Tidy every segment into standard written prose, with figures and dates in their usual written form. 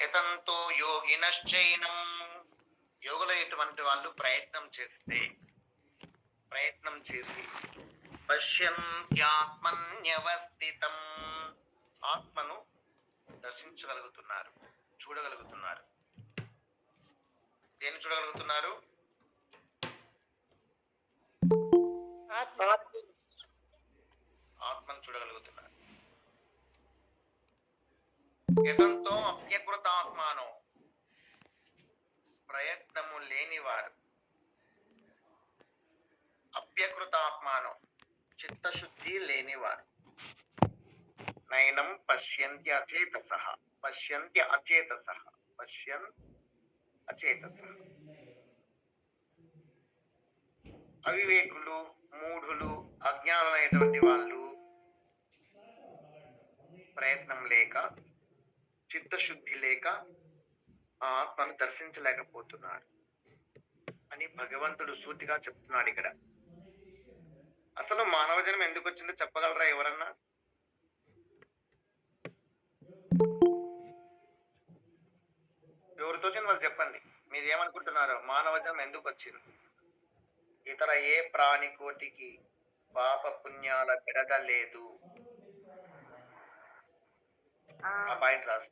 యతంతో యోగినశ్చైనం, యోగులు ఇటువంటి వాళ్ళు ప్రయత్నం చేసి పశ్యంత్యాత్మన్యవస్థితం, ఆత్మను దర్శించగలుగుతున్నారు, చూడగలుగుతున్నారు. దేన్ని చూడగలుగుతున్నారు? ఆత్మను చూడగలుగుతున్నారు. యతంతో అప్యకృతాత్మానో, ప్రయత్నము లేనివారు. అప్యకృతాత్మానో, చిత్తశుద్ధి లేనివారు. నైనం పశ్యంతి అచేతసః, పశ్యంతి అచేతసః, పశ్యన్ అచేతసః. అవివేకులు, మూఢులు, అజ్ఞానులైనటువంటి వాళ్ళు ప్రయత్నం లేక, చిత్తశుద్ధి లేక ఆత్మను దర్శించలేకపోతున్నారు అని భగవంతుడు సూటిగా చెప్తున్నాడు ఇక్కడ. అసలు మానవ జన్మ ఎందుకు వచ్చిందో చెప్పగలరా ఎవరన్నా? ఎవరితో వచ్చింది వాళ్ళు చెప్పండి. మీరు ఏమనుకుంటున్నారు? మానవ జన్మ ఎందుకు వచ్చింది? ఇతర ఏ ప్రాణి కోటికి పాప పుణ్యాల బెడద లేదు. ఆ పాయింట్ రాసు.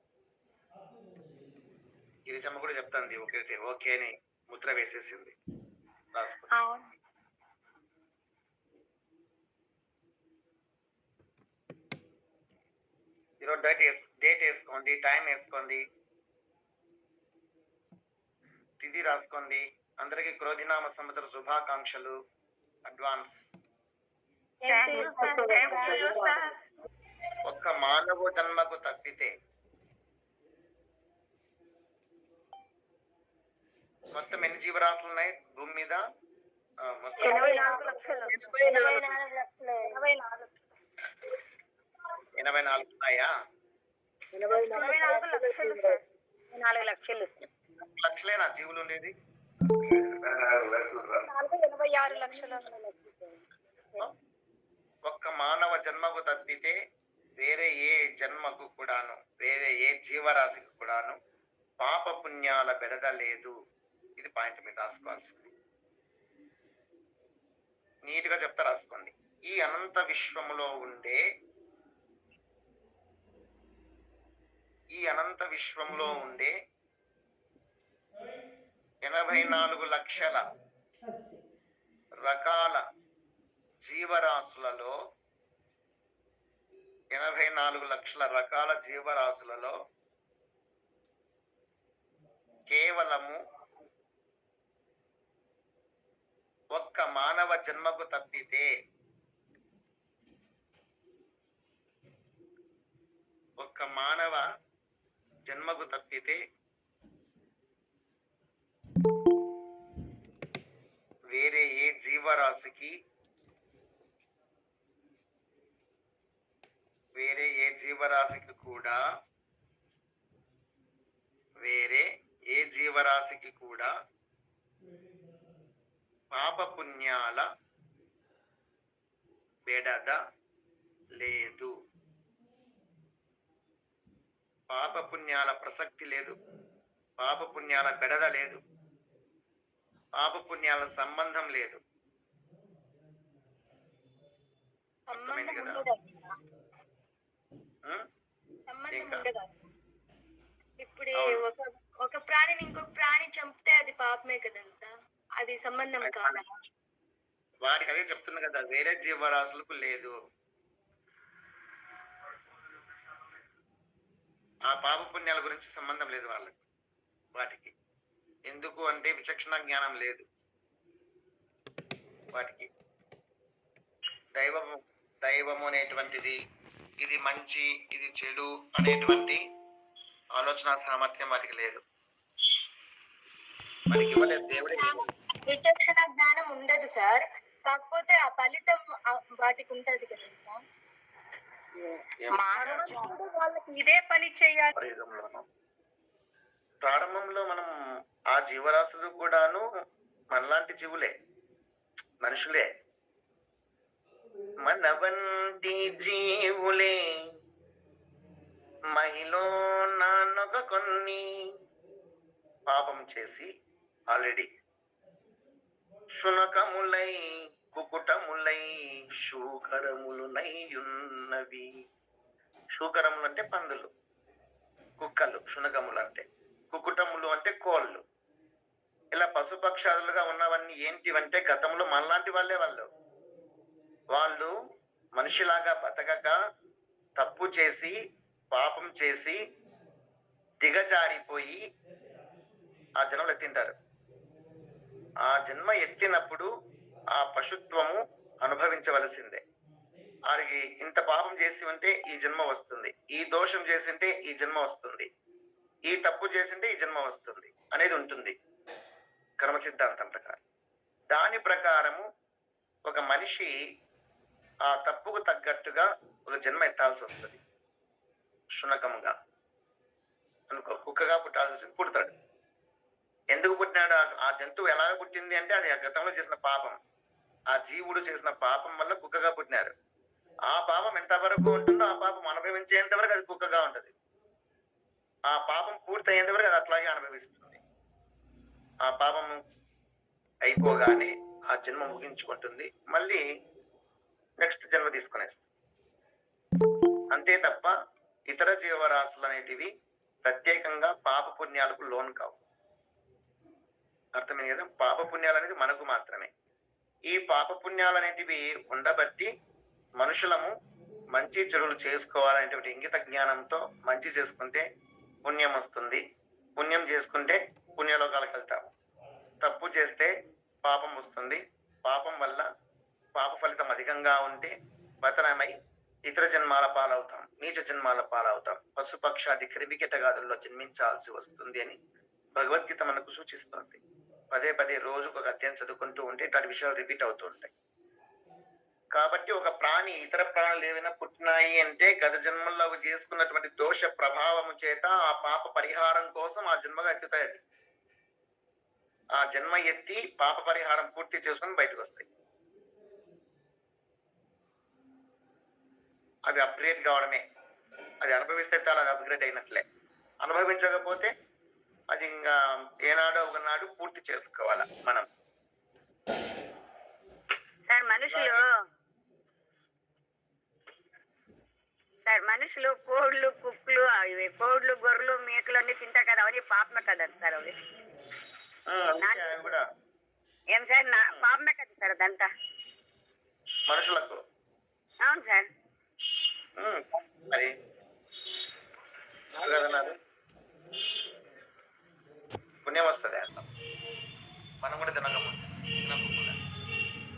గిరిజమ్మ కూడా చెప్తాంది ఓకే అని ముద్ర వేసేసింది. రాసుకో. ఈరోజు డేట్ వేసుకోండి, టైం వేసుకోండి, తిథి రాసుకోండి. అందరికి క్రోధినామ సంవత్సర శుభాకాంక్షలు అడ్వాన్స్. ఒక్క మానవ జన్మకు తప్పితే మొత్తం ఎన్ని జీవరాశులు ఉన్నాయి భూమి మీద? మొత్తం 84 ఉన్నాయా? 4 లక్షలు. లక్షలేనా జీవులు ఉండేది? 86 లక్షలు. ఒక్క మానవ జన్మకు తప్పితే వేరే ఏ జన్మకు కూడాను, వేరే ఏ జీవరాశికి కూడాను పాప పుణ్యాల బెడద లేదు. ఇది పాయింట్ మీరు రాసుకోవాల్సింది. నీట్ గా చెప్తా, రాసుకోండి. ఈ అనంత విశ్వములో ఉండే 84 లక్షల రకాల జీవరాశులలో 84 లక్షల రకాల జీవరాశులలో కేవలము ఒక్క మానవ జన్మకు తప్పితే, ఒక్క మానవ జన్మకు తప్పితే వేరే ఏ జీవరాశికి, కూడా పాప పుణ్యాల బెడద లేదు. పాప పుణ్యాల ప్రసక్తి లేదు, పాప పుణ్యాల బెడద లేదు, పాప పుణ్యాల సంబంధం లేదు. అర్థమైంది కదా? ఇప్పుడు ఒక ప్రాణిని ఇంకొక ప్రాణి చంపితే అది పాపమే కదంతా, అది సంబంధం కాదా? వాడికి అదే చెప్తున్నా కదా, వేరే జీవరాశులకు లేదు. ఆ పాప పుణ్యాల గురించి సంబంధం లేదు వాళ్ళకి. వాటికి ఎందుకు అంటే విచక్షణ జ్ఞానం లేదు వాటికి. దైవము అనేటువంటిది, ఇది మంచి ఇది చెడు అనేటువంటి ఆలోచన సామర్థ్యం వాటికి లేదు. మనకి ఇవ్వలేదు దేవుడే. విచక్షణ జ్ఞానం ఉండదు సార్, కాకపోతే ఆ ఫలితం వాటికి ఉంటది కదా సార్. వాళ్ళకి ఇదే పని చేయాలి. ప్రారంభంలో మనం ఆ జీవరాశులు కూడాను మనలాంటి జీవులే, మనుషులే. మన వంటి జీవులే మహిళ నాన్న కాక కొన్ని పాపం చేసి ఆల్రెడీ శునకములై కుకుటములై శూకరములునైయున్నవి. శూకరములు అంటే పందులు, కుక్కలు. శునకములు అంటే, కుకుటములు అంటే కోళ్ళు. ఇలా పశుపక్షాదులుగా ఉన్నవన్నీ ఏంటివంటే గతంలో మనలాంటి వాళ్ళు మనిషిలాగా బతకక తప్పు చేసి పాపం చేసి దిగజారిపోయి ఆ జన్మలు ఎత్తింటారు. ఆ జన్మ ఎత్తినప్పుడు ఆ పశుత్వము అనుభవించవలసిందే. వారికి ఇంత పాపం చేసి ఉంటే ఈ జన్మ వస్తుంది, ఈ దోషం చేసి ఉంటే ఈ జన్మ వస్తుంది, ఈ తప్పు చేసింటే ఈ జన్మ వస్తుంది అనేది ఉంటుంది కర్మ సిద్ధాంతం ప్రకారం. దాని ప్రకారము ఒక మనిషి ఆ తప్పుకు తగ్గట్టుగా ఒక జన్మ ఎత్తాల్సి వస్తుంది. శునకముగా అనుకో, కుక్కగా పుట్టాల్సి వస్తుంది, పుడతాడు. ఎందుకు పుట్టినాడు? ఆ జంతువు ఎలాగ పుట్టింది అంటే అది గతంలో చేసిన పాపం, ఆ జీవుడు చేసిన పాపం వల్ల కుక్కగా పుట్టినారు. ఆ పాపం ఎంతవరకు ఉంటుందో ఆ పాపం అనుభవించేంత వరకు అది కుక్కగా ఉంటది. ఆ పాపం పూర్తి అయ్యేంత వరకు అది అట్లాగే అనుభవిస్తుంది. ఆ పాపం అయిపోగానే ఆ జన్మ ముగించుకుంటుంది, మళ్ళీ నెక్స్ట్ జన్మ తీసుకునేస్తుంది. అంతే తప్ప ఇతర జీవరాశులు అనేటివి ప్రత్యేకంగా పాప పుణ్యాలకు లోన్ కావు. అర్థమైంది కదా? పాప పుణ్యాలు అనేది మనకు మాత్రమే. ఈ పాప పుణ్యాలు అనేటివి ఉండబట్టి మనుషులము మంచి చెడులు చేసుకోవాలనేటువంటి ఇంగిత జ్ఞానంతో మంచి చేసుకుంటే పుణ్యం వస్తుంది, పుణ్యం చేసుకుంటే పుణ్యలోకాలకు వెళ్తాము. తప్పు చేస్తే పాపం వస్తుంది, పాపం వల్ల పాప ఫలితం అధికంగా ఉంటే పతనమై ఇతర జన్మాల పాలవుతాం, నీచ జన్మాల పాలవుతాం, పశుపక్షాది క్రిమికీటగాదుల్లో జన్మించాల్సి వస్తుంది అని భగవద్గీత మనకు సూచిస్తుంది. పదే పదే రోజుకు ఒక అధ్యాయం చదువుకుంటూ ఉంటే ఇట్లాంటి విషయాలు రిపీట్ అవుతూ ఉంటాయి. కాబట్టి ఒక ప్రాణి ఇతర ప్రాణులు ఏమైనా పుట్టినాయి అంటే గత జన్మల్లో అవి చేసుకున్నటువంటి దోష ప్రభావము చేత ఆ పాప పరిహారం కోసం ఆ జన్మగా ఎత్తుతాయి. ఆ జన్మ ఎత్తి పాప పరిహారం పూర్తి చేసుకుని బయటకు వస్తాయి. అవి అప్గ్రేడ్ కావడమే. అది అనుభవిస్తే చాలా అది అప్గ్రేడ్ అయినట్లే. అనుభవించకపోతే అది ఇంకా ఏనాడో ఒకనాడు పూర్తి చేసుకోవాలా మనం. మనుషులు కోళ్ళు కుక్కలు ఇవి కోళ్ళు గొర్రెలు మేకలు అన్ని తింటారు కదా, అవన్నీ పాపమే కదండి సార్? అవి కూడా ఏం సార్ పాపమే కదా సార్ అదంతా మనుషులకు? అవును సార్. మరి పుణ్యం వస్తుంది అర్థం. మనం కూడా తినకుండా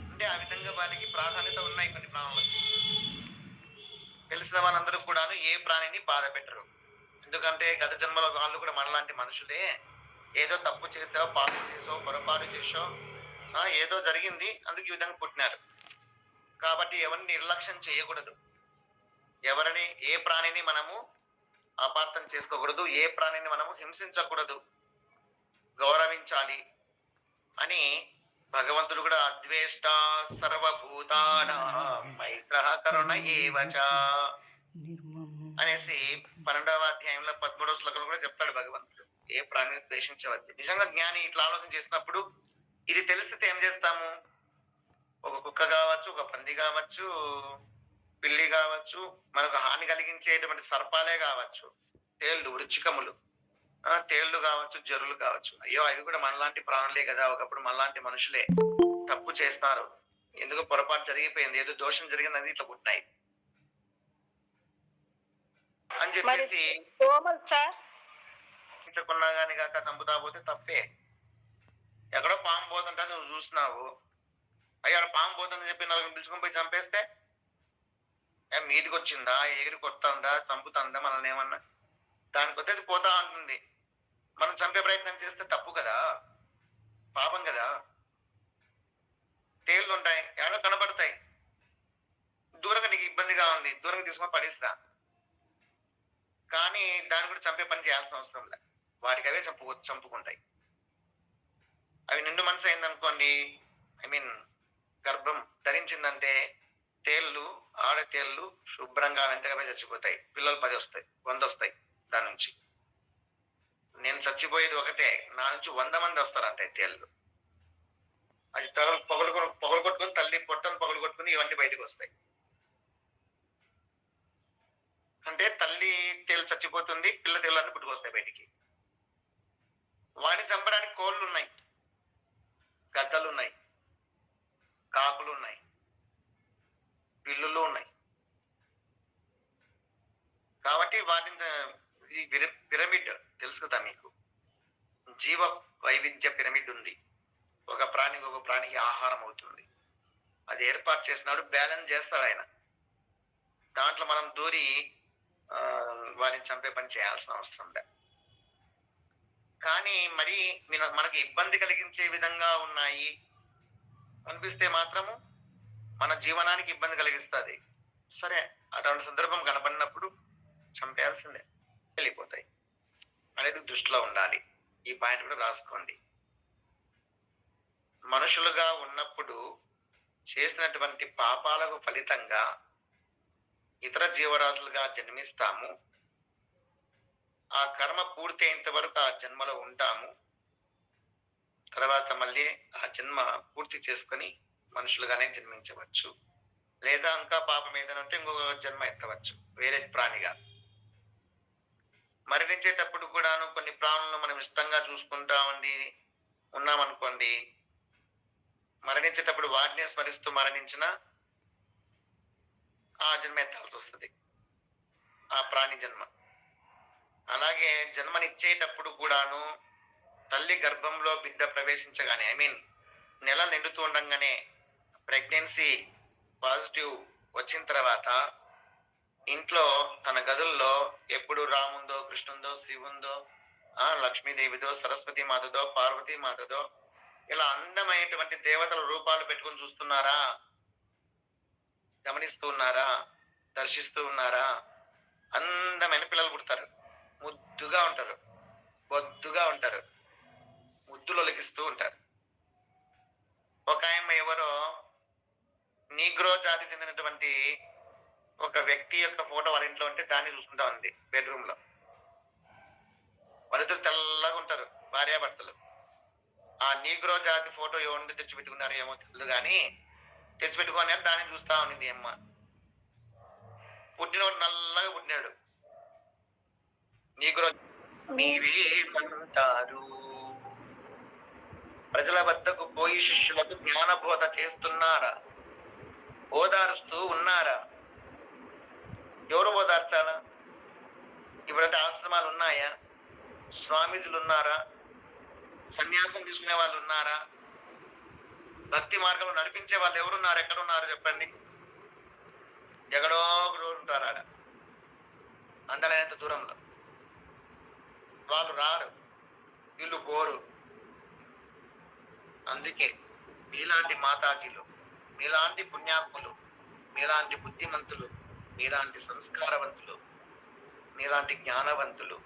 అంటే ఆ విధంగా వారికి ప్రాధాన్యత ఉన్నాయి కొన్ని ప్రాణులకు. తెలిసిన వాళ్ళందరూ కూడాను ఏ ప్రాణిని బాధ పెట్టరు. ఎందుకంటే గత జన్మలో వాళ్ళు కూడా మనలాంటి మనుషులే. ఏదో తప్పు చేసావో, పాపం చేసో, పొరపాటు చేసో, ఏదో జరిగింది, అందుకు ఈ విధంగా పుట్టినారు. కాబట్టి ఎవరిని నిర్లక్ష్యం చేయకూడదు, ఎవరిని ఏ ప్రాణిని మనము అపార్థం చేసుకోకూడదు, ఏ ప్రాణిని మనము హింసించకూడదు, గౌరవించాలి అని భగవంతుడు కూడా అద్వేష్ట సర్వభూతానాం మైత్రః కరుణ ఏవచ అనేసి 12వ అధ్యాయంలో 13వ శ్లోకంలో కూడా చెప్తాడు భగవంతుడు. ఏ ప్రాణిని ద్వేషించవద్దు. నిజంగా జ్ఞాని ఇట్లా ఆలోచన చేసినప్పుడు ఇది తెలిస్తే ఏం చేస్తాము? ఒక కుక్క కావచ్చు, ఒక పంది కావచ్చు, పిల్లి కావచ్చు, మనకు హాని కలిగించేటువంటి సర్పాలే కావచ్చు, తేళ్లు, వృచ్చికములు, తేళ్లు కావచ్చు, జరులు కావచ్చు. అయ్యో అవి కూడా మనలాంటి ప్రాణులే కదా, ఒకప్పుడు మనలాంటి మనుషులే, తప్పు చేస్తున్నారు, ఎందుకు పొరపాటు జరిగిపోయింది, ఏదో దోషం జరిగింది, ఇట్లా పుట్టినాయి అని చెప్పేసి హింసకున్నా గాని కాక చంపుతా పోతే తప్పే. ఎక్కడో పాము పోతుంటే నువ్వు చూసినావు, అయ్యాడ పాము పోతుందని చెప్పి నలుగురు పిలుచుకొని పోయి చంపేస్తే మీదికి వచ్చిందా, ఎగిరి కొడుతుందా, చంపుతుందా మనల్ని ఏమన్నా? దానికి వస్తే అది పోతా ఉంటుంది. మనం చంపే ప్రయత్నం చేస్తే తప్పు కదా, పాపం కదా. తేళ్లు ఉంటాయి, ఏడో కనబడతాయి, దూరంగా నీకు ఇబ్బందిగా ఉంది, దూరంగా తీసుకొని పడేసిరా. కానీ దాన్ని కూడా చంపే పని చేయాల్సిన అవసరం లేదు, వాటికి అవే చంపుకుంటాయి. అవి నిండు మనసు అయిందనుకోండి, గర్భం ధరించిందంటే తేళ్లు, ఆడ తేళ్లు శుభ్రంగా వెంటనే చచ్చిపోతాయి. పిల్లలు 10 వస్తాయి, 100 వస్తాయి దాని నుంచి. నేను చచ్చిపోయేది ఒకటే, నా నుంచి 100 మంది వస్తారంట తేళ్ళు. అది తలలు పొగలు కొట్టుకుని తల్లి పొట్టను పగలు కొట్టుకుని ఇవన్నీ బయటకు వస్తాయి. అంటే తల్లి తేలు చచ్చిపోతుంది, పిల్ల తేళ్ళన్నీ పుట్టుకొస్తాయి బయటికి. వాడిని చంపడానికి కోళ్ళు ఉన్నాయి, గద్దలు ఉన్నాయి, కాకులు ఉన్నాయి, పిల్లులు ఉన్నాయి. కాబట్టి వాటిని పిరమిడ్ తెలుసు కదా మీకు, జీవ వైవిధ్య పిరమిడ్ ఉంది. ఒక ప్రాణికి ఒక ప్రాణికి ఆహారం అవుతుంది. అది ఏర్పాటు చేసినాడు, బ్యాలెన్స్ చేస్తాడు ఆయన. దాంట్లో మనం దూరి వారిని చంపే పని చేయాల్సిన అవసరం లేదు. కానీ మరి మనకి ఇబ్బంది కలిగించే విధంగా ఉన్నాయి అనిపిస్తే మాత్రము మన జీవనానికి ఇబ్బంది కలిగిస్తుంది. సరే, అటువంటి సందర్భం కనపడినప్పుడు చంపేయాల్సిందే, వెళ్ళిపోతాయి అనేది దృష్టిలో ఉండాలి. ఈ పాయింట్ కూడా రాసుకోండి. మనుషులుగా ఉన్నప్పుడు చేసినటువంటి పాపాలకు ఫలితంగా ఇతర జీవరాశులుగా జన్మిస్తాము. ఆ కర్మ పూర్తి అయ్యేంత వరకు ఆ జన్మలో ఉంటాము. తర్వాత మళ్ళీ ఆ జన్మ పూర్తి చేసుకొని మనుషులుగానే జన్మించవచ్చు. లేదా ఇంకా పాపం ఏదైనా ఉంటే ఇంకొక జన్మ ఎత్తవచ్చు వేరే ప్రాణిగా. మరణించేటప్పుడు కూడాను కొన్ని ప్రాణులను మనం ఇష్టంగా చూసుకుంటా ఉన్నామనుకోండి, మరణించేటప్పుడు వాటిని స్మరిస్తూ మరణించిన ఆ జన్మ ఎత్తాల్సి వస్తుంది, ఆ ప్రాణి జన్మ. అలాగే జన్మనిచ్చేటప్పుడు కూడాను తల్లి గర్భంలో బిడ్డ ప్రవేశించగానే, నెల నిండుతూ ఉండగానే ప్రెగ్నెన్సీ పాజిటివ్ వచ్చిన తర్వాత ఇంట్లో తన గదుల్లో ఎప్పుడు రాముందో, కృష్ణుందో, శివుందో, లక్ష్మీదేవిదో, సరస్వతి మాతదో, పార్వతీ మాతదో ఇలా అందమైనటువంటి దేవతల రూపాలు పెట్టుకుని చూస్తున్నారా, గమనిస్తూ ఉన్నారా, దర్శిస్తూ ఉన్నారా? అందమైన పిల్లలు పుడతారు, ముద్దుగా ఉంటారు, బొద్దుగా ఉంటారు, ముద్దులు ఒలికిస్తూ ఉంటారు. ఒక ఆయన ఎవరో నీగ్రో జాతి చెందినటువంటి ఒక వ్యక్తి యొక్క ఫోటో వాళ్ళ ఇంట్లో ఉంటే దాన్ని చూసుకుంటా ఉంది బెడ్రూమ్ లో. వాళ్ళిద్దరు తెల్లగా ఉంటారు, భార్యాభర్తలు. ఆ నీగ్రో జాతి ఫోటో ఎవరిని తెచ్చిపెట్టుకున్నారు ఏమో తెలియదు, కానీ తెచ్చిపెట్టుకొని దాన్ని చూస్తా ఉన్నది అమ్మ. పుట్టినోడు నల్లగా పుట్టినాడు. నీగ్రో నీవేమంటారు? ప్రజల వద్దకు పోయి శిష్యులకు జ్ఞానబోధ చేస్తున్నారా? ఓదారుస్తూ ఉన్నారా? ఎవరు ఓదార్చాలా? ఇప్పుడంటే ఆశ్రమాలు ఉన్నాయా? స్వామీజీలు ఉన్నారా? సన్యాసం తీసుకునే వాళ్ళు ఉన్నారా? భక్తి మార్గంలో నడిపించే వాళ్ళు ఎవరున్నారు? ఎక్కడున్నారు చెప్పండి? ఎక్కడో ఒకరు ఉంటారు ఆడ, అందలేనంత దూరంలో. వాళ్ళు రారు, వీళ్ళు పోరు. అందుకే మీలాంటి మాతాజీలు, మీలాంటి పుణ్యాత్ములు, మీలాంటి బుద్ధిమంతులు, మీలాంటి సంస్కారవంతులు, మీలాంటి జ్ఞానవంతులు,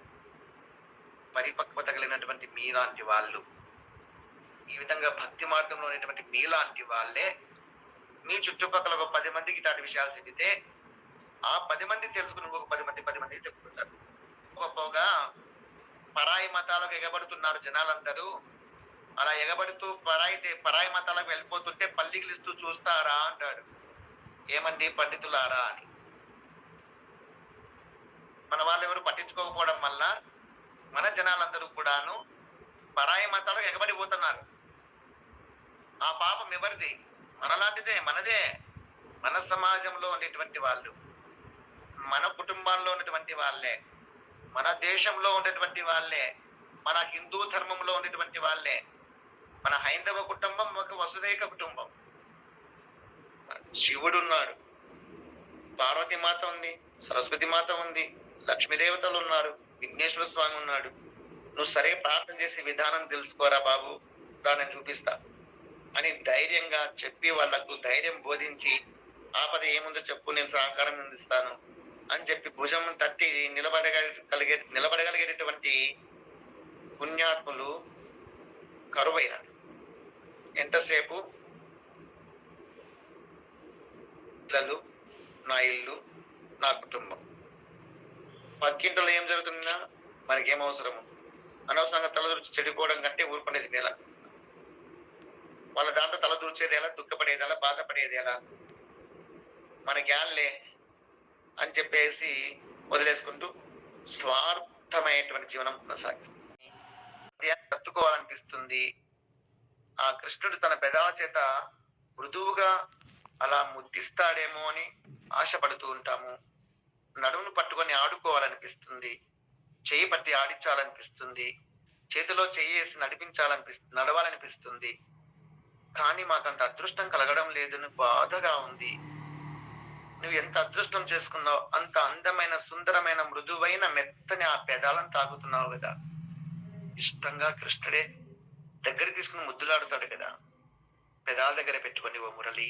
పరిపక్వత కలిగినటువంటి మీలాంటి వాళ్ళు, ఈ విధంగా భక్తి మార్గంలో ఉన్నటువంటి మీలాంటి వాళ్ళే మీ చుట్టుపక్కల ఒక 10 మందికి ఇలాంటి విషయాలు చెబితే ఆ 10 మంది తెలుసుకుని ఇంకొక 10 మందికి చెప్పుకుంటారు. గొప్పగా పరాయి మతాలకు ఎగబడుతున్నారు జనాలందరూ. అలా ఎగబడుతూ పరాయి మతాలకు వెళ్ళిపోతుంటే పల్లికిలు ఇస్తూ చూస్తారా అంటాడు. ఏమండి పండితులారా అని. మన వాళ్ళు ఎవరు పట్టించుకోకపోవడం వల్ల మన జనాలందరూ కూడాను పరాయి మతాలకు ఎగబడిపోతున్నారు. ఆ పాపం ఎవరిది? మనలాంటిదే, మనదే. మన సమాజంలో ఉండేటువంటి వాళ్ళు, మన కుటుంబాల్లో ఉన్నటువంటి వాళ్ళే, మన దేశంలో ఉండేటువంటి వాళ్ళే, మన హిందూ ధర్మంలో ఉండేటువంటి వాళ్ళే. మన హైందవ కుటుంబం ఒక వసుదైక కుటుంబం. శివుడు ఉన్నాడు, పార్వతి మాత ఉంది, సరస్వతి మాత ఉంది, లక్ష్మీదేవతలు ఉన్నారు, విఘ్నేశ్వర స్వామి ఉన్నాడు. నువ్వు సరే ప్రార్థన చేసే విధానం తెలుసుకోరా బాబు, రా నేను చూపిస్తా అని ధైర్యంగా చెప్పి వాళ్లకు ధైర్యం బోధించి ఆపద ఏముందో చెప్పు, నేను సహకారం అందిస్తాను అని చెప్పి భుజం తట్టి నిలబడగలిగేటటువంటి పుణ్యాత్ములు కరువైనారు. ఎంతసేపు పిల్లలు, నా ఇల్లు, నా కుటుంబం, పక్కింట్లో ఏం జరుగుతుందా మనకేం అవసరము? అనవసరంగా తల దూర్చి చెడిపోవడం కంటే ఊరుకునేది మేల. వాళ్ళ దాంట్లో తల దూర్చేది ఎలా, దుఃఖపడేది ఎలా, బాధపడేది ఎలా, మనకేళ్లే అని చెప్పేసి వదిలేసుకుంటూ స్వార్థమైనటువంటి జీవనం కొనసాగిస్తుంది. తట్టుకోవాలనిపిస్తుంది. ఆ కృష్ణుడు తన పెదాల చేత మృదువుగా అలా ముద్దిస్తాడేమో అని ఆశపడుతూ ఉంటాము. నడుమును పట్టుకొని ఆడుకోవాలనిపిస్తుంది. చెయ్యి పట్టి ఆడించాలనిపిస్తుంది. చేతిలో చెయ్యేసి నడవాలనిపిస్తుంది. కానీ మాకంత అదృష్టం కలగడం లేదని బాధగా ఉంది. నువ్వు ఎంత అదృష్టం చేసుకున్నావు, అంత అందమైన, సుందరమైన, మృదువైన, మెత్తని ఆ పెదాలను తాకుతున్నావు కదా. ఇష్టంగా కృష్ణుడే దగ్గర తీసుకుని ముద్దులాడుతాడు కదా. పెదాల దగ్గర పెట్టుకొని, ఓ మురళి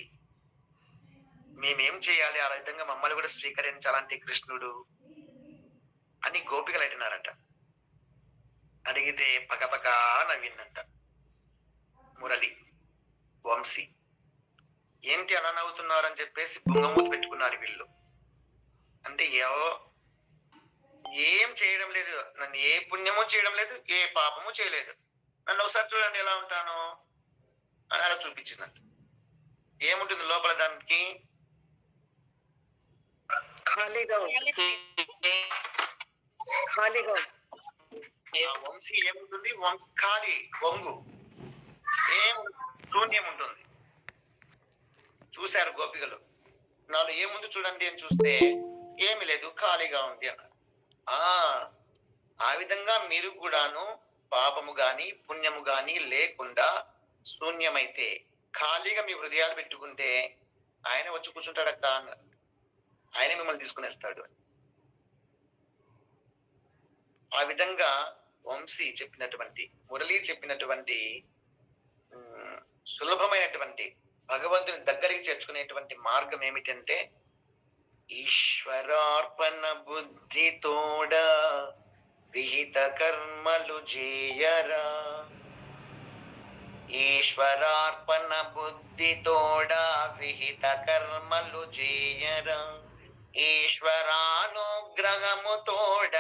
మేమేం చేయాలి, ఆ విధంగా మమ్మల్ని కూడా స్వీకరించాలంటే కృష్ణుడు అని గోపికలు అడిగినారట. అడిగితే పకపకా నవ్విందంట మురళి. వంశీ ఏంటి అలా నవ్వుతున్నారని చెప్పేసి బుంగమూతి పెట్టుకున్నారు వీళ్ళు. అంటే ఏం చేయడం లేదు, నన్ను ఏ పుణ్యము చేయడం లేదు, ఏ పాపము చేయలేదు, నన్ను ఒకసారి చూడండి ఎలా ఉంటాను అని అలా చూపించిందంట. ఏముంటుంది లోపల దానికి? వంశీ ఏముంటుంది? ఖాళీ, వంగు, శూన్యం ఉంటుంది. చూశారు గోపికలు. నాలో ఏముంది చూడండి అని చూస్తే ఏమి లేదు, ఖాళీగా ఉంది అన్నారు. ఆ విధంగా మీరు కూడాను పాపము గాని పుణ్యము గాని లేకుండా శూన్యమైతే, ఖాళీగా మీ హృదయాలు పెట్టుకుంటే ఆయన వచ్చి కూర్చుంటాడక్క అన్నారు. ఆయన మిమ్మల్ని తీసుకునేస్తాడు. ఆ విధంగా వంశీ చెప్పినటువంటి, మురళి చెప్పినటువంటి సులభమైనటువంటి భగవంతుని దగ్గరికి చేర్చుకునేటువంటి మార్గం ఏమిటంటే, ఈశ్వరార్పణ బుద్ధితోడ విహిత కర్మలు చేయరా. ఈశ్వరార్పణ బుద్ధితోడ విహిత కర్మలు చేయరా. ఈశ్వరానుగ్రహముతోడ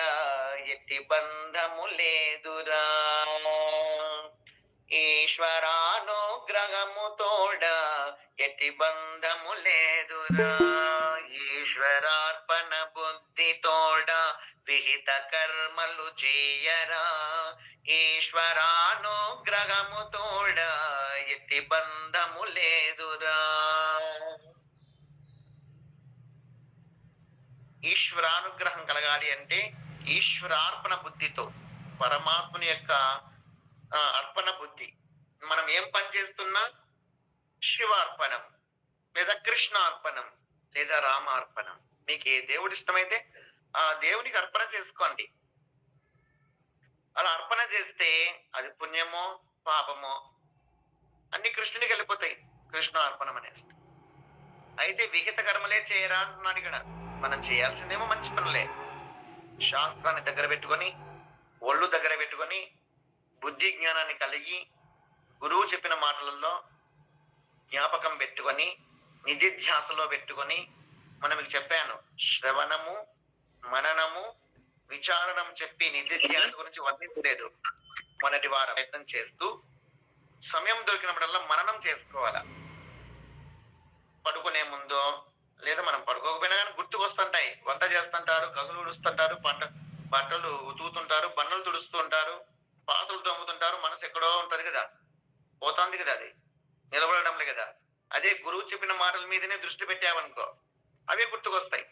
ఎట్టి బంధము లేదురా. ఈశ్వరానుగ్రహముతోడ ఎట్టి బంధము లేదురా. ఈశ్వరార్పణ బుద్ధితోడ విహిత కర్మలు చేయరా. ఈశ్వరానుగ్రహముతోడ ఎట్టి బంధము లేదురా. ఈశ్వరానుగ్రహం కలగాలి అంటే ఈశ్వరార్పణ బుద్ధితో, పరమాత్ముని యొక్క అర్పణ బుద్ధి. మనం ఏం పని చేస్తున్నా శివార్పణం లేదా కృష్ణార్పణం లేదా రామార్పణం. మీకు ఏ దేవుడు ఇష్టమైతే ఆ దేవునికి అర్పణ చేసుకోండి. అలా అర్పణ చేస్తే అది పుణ్యమో పాపమో అన్ని కృష్ణునికి వెళ్ళిపోతాయి. కృష్ణార్పణం అనేసి. అయితే విహిత కర్మలే చేయరా అంటున్నాడు ఇక్కడ. మనం చేయాల్సిందేమో మంచి పనులే. శాస్త్రాన్ని దగ్గర పెట్టుకొని, ఒళ్ళు దగ్గర పెట్టుకొని, బుద్ధి జ్ఞానాన్ని కలిగి, గురువు చెప్పిన మాటలలో జ్ఞాపకం పెట్టుకొని, నిధిధ్యాసలో పెట్టుకొని, మనం మీకు చెప్పాను శ్రవణము, మననము, విచారణం చెప్పి నిధిధ్యాస గురించి వర్ణించలేదు. మొన్నటి వారం ప్రయత్నం చేస్తూ సమయం దొరికినప్పుడల్లా మననం చేసుకోవాలా. పడుకునే ముందో లేదా మనం పడుకోకపోయినా కానీ గుర్తుకొస్తుంటాయి. వంట చేస్తుంటారు, కసులు ఉడుస్తుంటారు, బట్టలు ఉతుకుతుంటారు, బన్నలు తుడుస్తూ ఉంటారు, పాత్రలు తొమ్ముతుంటారు. మనసు ఎక్కడో ఉంటది కదా, పోతుంది కదా, అది నిలబడడంలే కదా. అదే గురువు చెప్పిన మాటల మీదనే దృష్టి పెట్టావనుకో అవే గుర్తుకొస్తాయి.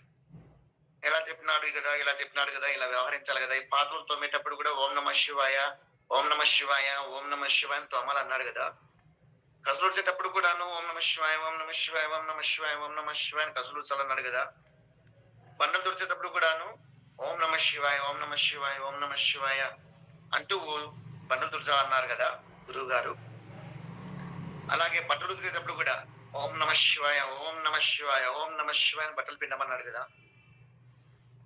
ఎలా చెప్పినాడు కదా, ఇలా చెప్పినాడు కదా, ఇలా వ్యవహరించాలి కదా. ఈ పాత్రలు తోమేటప్పుడు కూడా ఓం నమ శివాయ, ఓం నమ శివాయ, ఓం నమ శివాయ అని తోమాలి అన్నాడు కదా. కసులు వచ్చేటప్పుడు కూడాను ఓం నమ శివాయ, ఓం నమ శివాయ, ఓం నమ శివాయ, ఓం నమ శివాయ అని కసులు వచ్చాలన్నాడు కదా. బండలు తుడిచేటప్పుడు కూడాను ఓం నమ శివాయ, ఓం నమ శివాయ, ఓం నమ శివాయ అంటూ బండలు తుడిచాలన్నారు కదా గురువు గారు. అలాగే బట్టలు ఉతికేటప్పుడు కూడా ఓం నమ శివాయ, ఓం నమ శివాయ, ఓం నమ శివాయ అని బట్టలు పిండమన్నాడు కదా.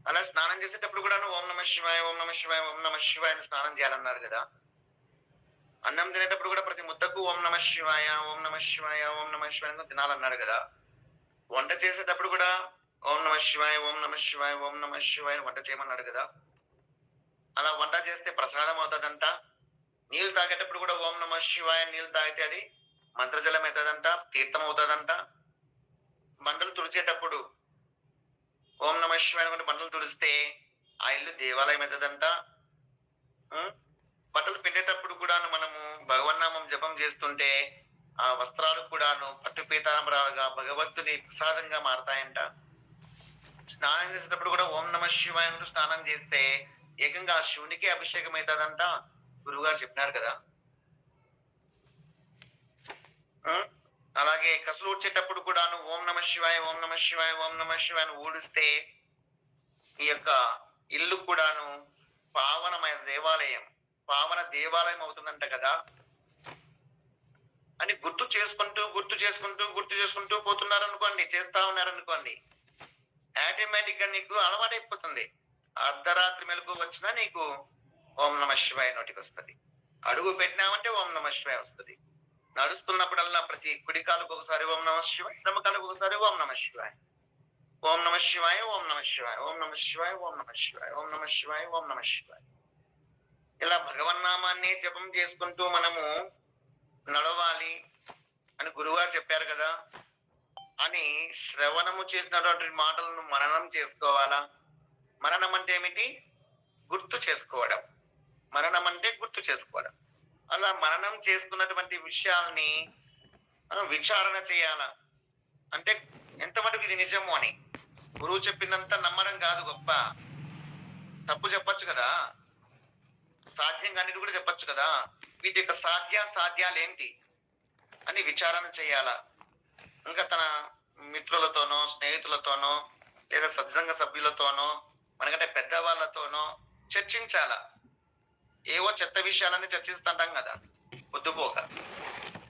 అలా స్నానం చేసేటప్పుడు కూడాను ఓం నమ శివాయ, ఓం నమ శివాయ, ఓం నమ శివాయ అని స్నానం చేయాలన్నారు కదా. అన్నం తినేటప్పుడు కూడా ప్రతి ముద్దకు ఓం నమ శివాయ, ఓం నమ శివాయ, ఓం నమ శివాయ తినాలన్నారు కదా. వంట చేసేటప్పుడు కూడా ఓం నమ శివాయ, ఓం నమ శివాయ, ఓం నమ శివాయ వంట చేయమన్నాడు కదా. అలా వంట చేస్తే ప్రసాదం అవుతుందంట. నీళ్ళు తాగేటప్పుడు కూడా ఓం నమ శివాయ నీళ్ళు తాగితే అది మంత్రజలం అవుతుందంట, తీర్థం అవుతుందంట. బండలు తుడిచేటప్పుడు ఓం నమ శివాయ అనుకుంటే బండలు తుడిస్తే ఆ ఇల్లు దేవాలయం అవుతుందంట. బట్టలు పిండేటప్పుడు కూడాను మనము భగవన్నామం జపం చేస్తుంటే ఆ వస్త్రాలు కూడాను పట్టు పీతాంబరాలుగా భగవంతుని ప్రసాదంగా మారతాయంట. స్నానం చేసేటప్పుడు కూడా ఓం నమ శివాయ అంటూ స్నానం చేస్తే ఏకంగా ఆ శివునికి అభిషేకం అవుతుందంట. గురువుగారు చెప్పినారు కదా. అలాగే కసులు ఊడ్చేటప్పుడు కూడాను ఓం నమ శివాయ ఓం నమ శివాయ ఓం నమ శివాయ ఊడిస్తే ఈ యొక్క ఇల్లు కూడాను పావనమైన దేవాలయం, పావన దేవాలయం అవుతుందంట కదా అని గుర్తు చేసుకుంటూ పోతున్నారనుకోండి, చేస్తా ఉన్నారనుకోండి, ఆటోమేటిక్ గా నీకు అలవాటైపోతుంది. అర్ధరాత్రి మెలకు వచ్చినా నీకు ఓం నమ శివాయ నోటికి వస్తుంది. అడుగు పెట్టినామంటే ఓం నమ శివాయ వస్తుంది. నడుస్తున్నప్పుడల్లా ప్రతి కుడికాలకు ఒకసారి ఓం నమ శివాయ, ఎడమకాలకు ఒకసారి ఓం నమ శివాయ, ఓం నమ శివాయ ఓం నమ శివాయ, ఓం నమ శివాయ ఓం నమ శివాయ, ఓం నమ శివాయ ఓం నమ శివాయ. ఇలా భగవన్నామాన్ని జపం చేసుకుంటూ మనము నడవాలి అని గురువారు చెప్పారు కదా అని శ్రవణము చేసినటువంటి మాటలను మననం చేసుకోవాలా. మననం అంటే ఏమిటి? గుర్తు చేసుకోవడం. మననం అంటే గుర్తు చేసుకోవడం. అలా మననం చేసుకున్నటువంటి విషయాల్ని విచారణ చేయాలా. అంటే ఎంతమటుకు ఇది నిజము అని. గురువు చెప్పిందంతా నమ్మడం కాదు గొప్ప, తప్పు చెప్పచ్చు కదా, సాధ్యం కానిది కూడా చెప్పచ్చు కదా. వీటి యొక్క సాధ్యాలు ఏంటి అని విచారణ చేయాలా. ఇంకా తన మిత్రులతోనో స్నేహితులతోనో లేదా సత్సంగ సభ్యులతోనో మనకంటే పెద్దవాళ్ళతోనో చర్చించాలా. ఏవో చెత్త విషయాలన్నీ చర్చిస్తుంటాం కదా పొద్దుపోక,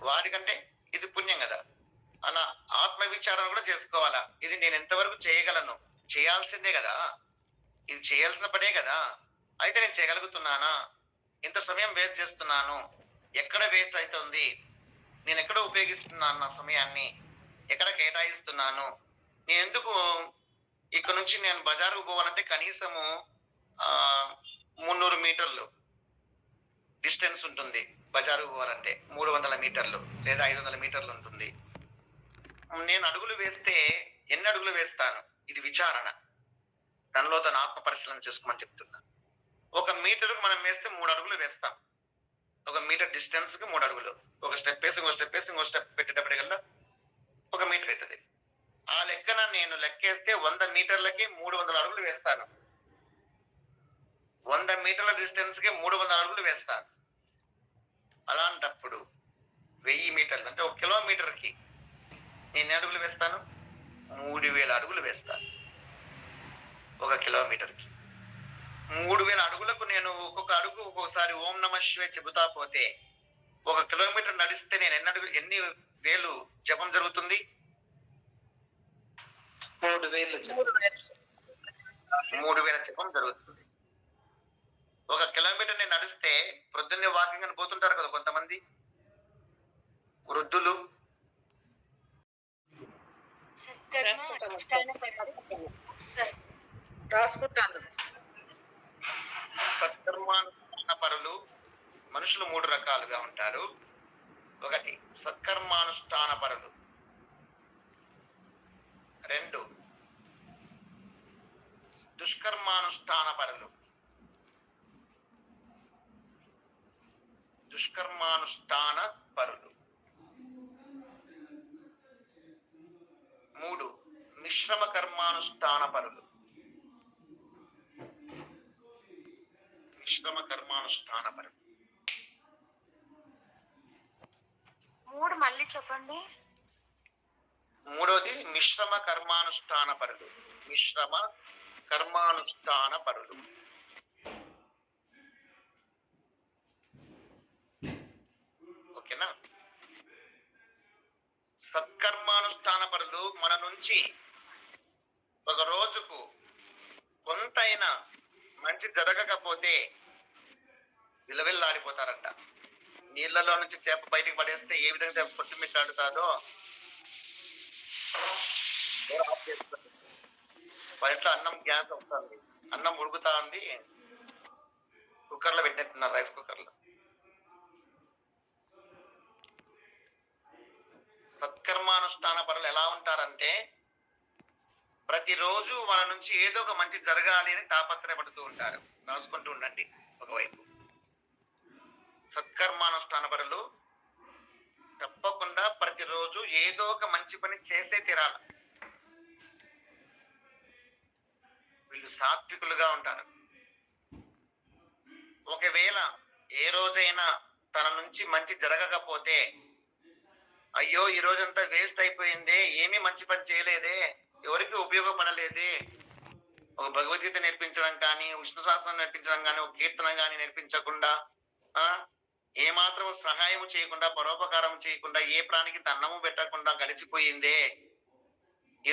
వాటికంటే ఇది పుణ్యం కదా. అలా ఆత్మ విచారణ కూడా చేసుకోవాలా. ఇది నేను ఎంతవరకు చేయగలను, చేయాల్సిందే కదా, ఇది చేయాల్సిన పనే కదా, అయితే నేను చేయగలుగుతున్నానా, ఎంత సమయం వేస్ట్ చేస్తున్నాను, ఎక్కడ వేస్ట్ అవుతుంది, నేను ఎక్కడ ఉపయోగిస్తున్నాను నా సమయాన్ని, ఎక్కడ కేటాయిస్తున్నాను, నేను ఎందుకు ఇక్కడ నుంచి నేను బజారుకు పోవాలంటే కనీసము 300 మీటర్లు డిస్టెన్స్ ఉంటుంది. బజారుకు పోవాలంటే 300 మీటర్లు లేదా 500 మీటర్లు ఉంటుంది. నేను అడుగులు వేస్తే ఎన్ని అడుగులు వేస్తాను, ఇది విచారణ. తనలో తన ఆత్మ పరిశీలన చేసుకోమని చెప్తున్నా. 1 మీటర్కు మనం వేస్తే 3 అడుగులు వేస్తాం. 1 మీటర్ డిస్టెన్స్ కి 3 అడుగులు. ఒక స్టెప్ వేసి ఇంకో స్టెప్ పెట్టేటప్పటికల్లా 1 మీటర్ అవుతుంది. ఆ లెక్కన నేను లెక్కేస్తే 100 మీటర్లకి 300 అడుగులు వేస్తాను. 100 మీటర్ల డిస్టెన్స్ కి 300 అడుగులు వేస్తాను. అలాంటప్పుడు 1000 మీటర్లు అంటే 1 కిలోమీటర్కి నేను అడుగులు వేస్తాను, 3000 అడుగులు వేస్తాను. 1 కిలోమీటర్కి 3000 అడుగులకు నేను ఒక్కొక్క అడుగు ఒక్కొక్కసారి ఓం నమ శివాయ చెబుతా పోతే 1 కిలోమీటర్ నడిస్తే నేను ఎన్ని వేలు జపం జరుగుతుంది? 3000 జపం జరుగుతుంది. 1 కిలోమీటర్ నేను నడిస్తే ప్రొద్దున్నే వాకింగ్ అని పోతుంటారు కదా కొంతమంది వృద్ధులు. రాసుకుంటాను. సత్కర్మానుష్ఠాన పరులు మనుషులు 3 రకాలుగా ఉంటారు. 1 సత్కర్మానుష్ఠాన పరులు, 2 దుష్కర్మానుష్ఠాన పరులు, 3 మిశ్రమ కర్మానుష్ఠాన పరులు. మిశ్రమ కర్మానుష్ఠాన పరులు. 3 మళ్ళీ చెప్పండి. 3వది మిశ్రమ కర్మానుష్ఠాన పరులు. మిశ్రమ కర్మానుష్ఠాన పరులు. ఓకేనా? సత్కర్మానుష్ఠాన పరులు మన నుంచి ఒక రోజుకు కొంతైనా మంచి జరగకపోతే విలవిల్లాడిపోతారంట. నీళ్లలో నుంచి చేప బయటికి పడేస్తే ఏ విధంగా కొట్టుమిట్టాడుతాదో బయట అన్నం గ్యాస్ వస్తుంది, అన్నం ఉడుకుతా ఉంది, కుక్కర్లో పెట్టినట్టున్నారు, రైస్ కుక్కర్లో. సత్కర్మానుష్ఠాన పరులు ఎలా ఉంటారంటే ప్రతిరోజు వాళ్ళ నుంచి ఏదో ఒక మంచి జరగాలి అని తాపత్రయపడుతూ ఉంటారు. రాసుకుంటూ ఉండండి ఒకవైపు. సత్కర్మానుష్ఠాన పరులు తప్పకుండా ప్రతిరోజు ఏదో ఒక మంచి పని చేసే తీరాలి. వీళ్ళు సాత్వికులుగా ఉంటారు. ఒకవేళ ఏ రోజైనా తన నుంచి మంచి జరగకపోతే అయ్యో ఈ రోజంతా వేస్ట్ అయిపోయిందే, ఏమీ మంచి పని చేయలేదే, ఎవరికి ఉపయోగపడలేదే, ఒక భగవద్గీత నేర్పించడం కానీ, విష్ణు సహస్రం నేర్పించడం కానీ, ఒక కీర్తన కానీ నేర్పించకుండా, ఏమాత్రం సహాయం చేయకుండా, పరోపకారం చేయకుండా, ఏ ప్రాణికి అన్నము పెట్టకుండా గడిచిపోయిందే, ఈ